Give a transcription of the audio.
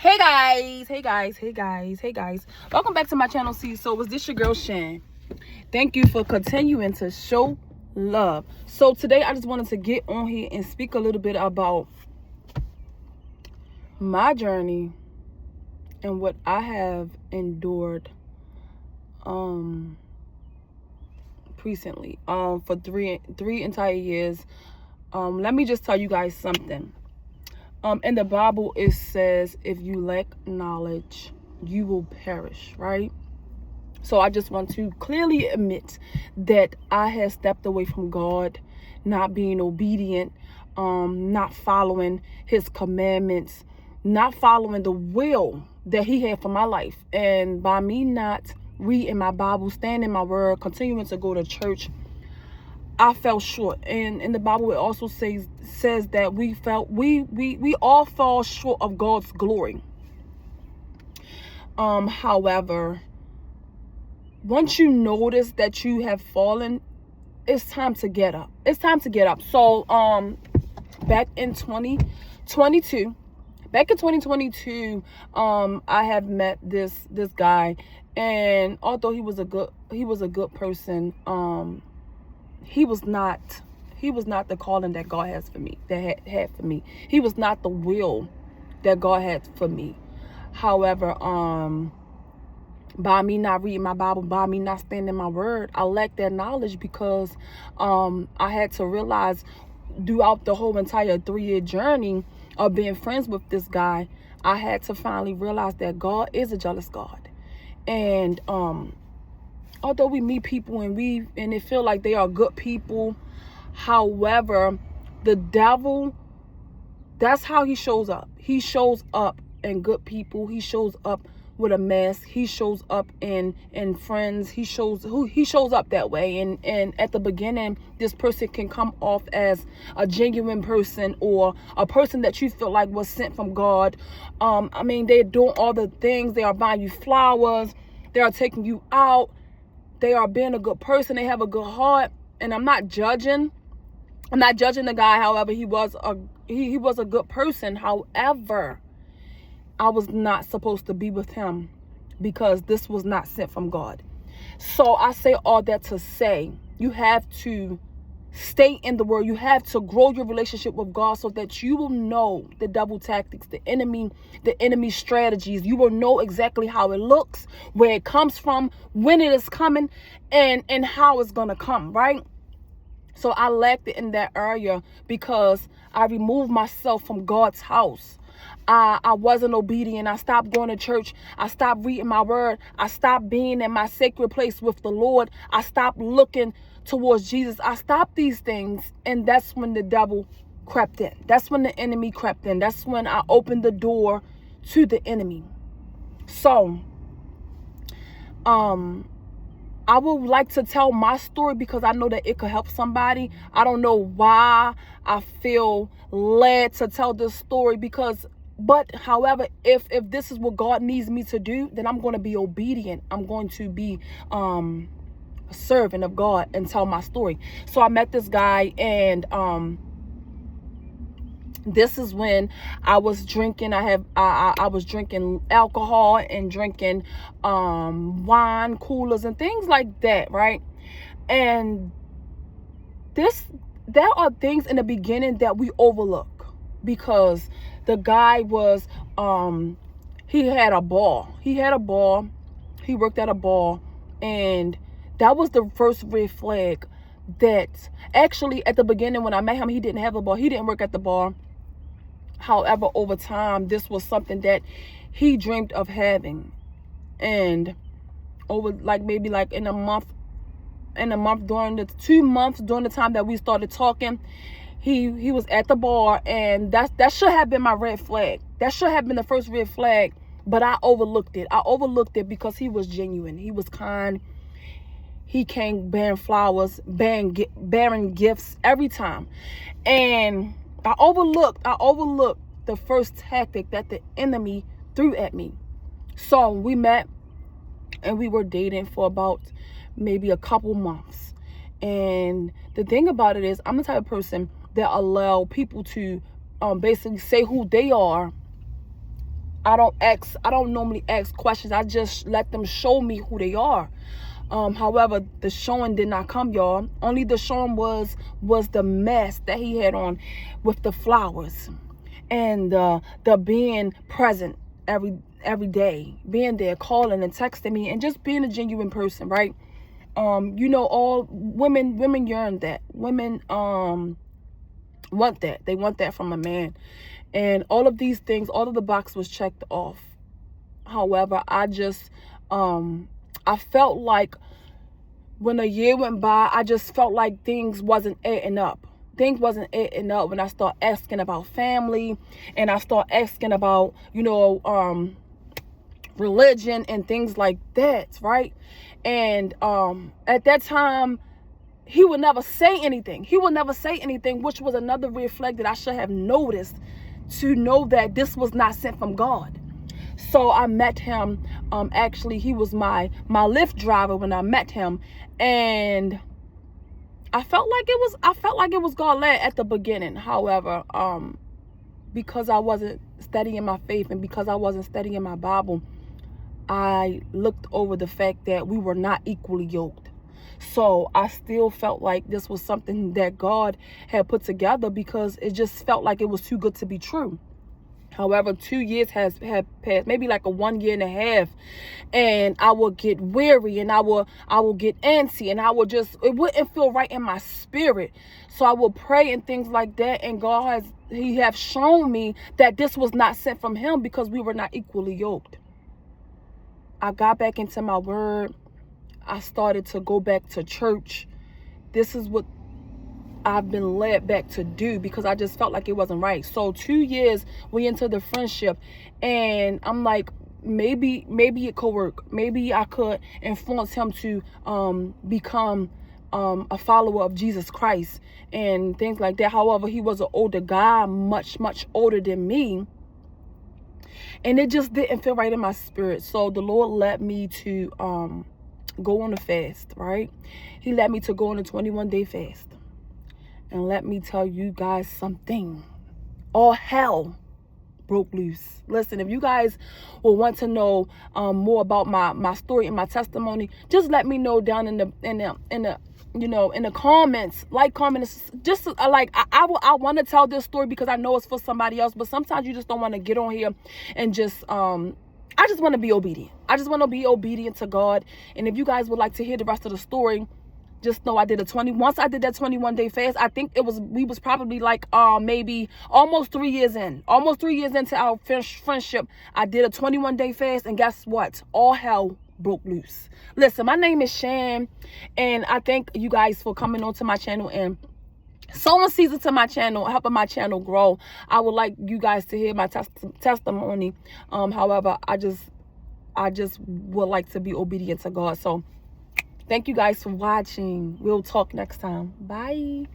Hey guys, hey guys, hey guys, hey guys. Welcome back to my channel. So is this your girl Shan? Thank you for continuing to show love. So today I just wanted to get on here and speak a little bit about my journey and what I have endured recently for three entire years. Let me just tell you guys something. In the Bible, it says, if you lack knowledge, you will perish, right? So I just want to clearly admit that I had stepped away from God, not being obedient, not following his commandments, not following the will that he had for my life. And by me not reading my Bible, standing in my word, continuing to go to church, I fell short. And in the Bible, it also says that we all fall short of God's glory. However, once you notice that you have fallen, it's time to get up. It's time to get up. So back in 2022, I have met this guy, and although he was a good person, he was not the calling that God has for me, that had for me. He was not the will that God had for me. However, by me not reading my Bible, by me not standing in my word, I lacked that knowledge because I had to realize throughout the whole entire 3-year journey of being friends with this guy, I had to finally realize that God is a jealous God. And although we meet people and it feel like they are good people, however, the devil, that's how he shows up. He shows up in good people. He shows up with a mask. He shows up in friends. He shows up that way. And at the beginning, this person can come off as a genuine person or a person that you feel like was sent from God. I mean, they're doing all the things. They are buying you flowers. They are taking you out. They are being a good person. They have a good heart. And I'm not judging the guy. However, he was a good person. However, I was not supposed to be with him because this was not sent from God. So I say all that to say, you have to stay in the word. You have to grow your relationship with God so that you will know the devil tactics, the enemy strategies. You will know exactly how it looks, where it comes from, when it is coming, and how it's going to come, right? So I lacked it in that area because I removed myself from God's house. I wasn't obedient. I stopped going to church. I stopped reading my word. I stopped being in my sacred place with the Lord. I stopped looking towards Jesus. I stopped these things, and that's when the devil crept in. That's when the enemy crept in. That's when I opened the door to the enemy. So I would like to tell my story because I know that it could help somebody. I don't know why I feel led to tell this story but however, if this is what God needs me to do, then I'm going to be obedient. I'm going to be a servant of God and tell my story. So I met this guy, and this is when I was drinking. I was drinking alcohol and drinking wine coolers and things like that, right? And there are things in the beginning that we overlook because the guy was he had a bar. He worked at a bar, and that was the first red flag. That actually at the beginning when I met him, he didn't have a bar. He didn't work at the bar. However, over time, this was something that he dreamed of having. And over maybe in a month during the 2 months during the time that we started talking, he was at the bar, and that should have been my red flag. That should have been the first red flag, but I overlooked it. I overlooked it because he was genuine. He was kind. He came bearing flowers, bearing gifts every time. And I overlooked the first tactic that the enemy threw at me. So we met, and we were dating for about maybe a couple months. And the thing about it is, I'm the type of person that allow people to basically say who they are I don't normally ask questions. I just let them show me who they are. However, the showing did not come, y'all. Only the showing was the mess that he had on with the flowers and the being present every day, being there, calling and texting me, and just being a genuine person, right? All women yearn that. Women want that. They want that from a man. And all of these things, all of the box was checked off. However, I just I felt like when a year went by, I just felt like things wasn't adding up. Things wasn't adding up when I start asking about family, and I start asking about, religion and things like that, right? And at that time, he would never say anything. He would never say anything, which was another red flag that I should have noticed to know that this was not sent from God. So I met him. Actually, he was my Lyft driver when I met him, and I felt like it was God led at the beginning. However, because I wasn't studying my faith and because I wasn't studying my Bible, I looked over the fact that we were not equally yoked. So I still felt like this was something that God had put together because it just felt like it was too good to be true. However, 2 years have passed, maybe like a 1 year and a half, and I will get weary and I will get antsy, and it wouldn't feel right in my spirit. So I will pray and things like that, and he have shown me that this was not sent from him because we were not equally yoked. I got back into my word. I started to go back to church. This is what I've been led back to do because I just felt like it wasn't right. So 2 years we into the friendship, and I'm like, maybe it could work. Maybe I could influence him to become a follower of Jesus Christ and things like that. However, he was an older guy, much older than me, and it just didn't feel right in my spirit. So the Lord led me to go on a fast, right? He led me to go on a 21-day fast. And let me tell you guys something. All hell broke loose. Listen, if you guys will want to know more about my story and my testimony, just let me know down in the comments. Comments. Just I want to tell this story because I know it's for somebody else, but sometimes you just don't want to get on here and just I just want to be obedient. I just want to be obedient to God. And if you guys would like to hear the rest of the story, just know once I did that 21-day fast, I think we was probably like maybe almost 3 years in. Almost 3 years into our friendship, I did a 21-day fast, and guess what? All hell broke loose. Listen, my name is Shan, and I thank you guys for coming onto my channel and sowing seeds to my channel, helping my channel grow. I would like you guys to hear my testimony. However, I just would like to be obedient to God. So thank you guys for watching. We'll talk next time. Bye.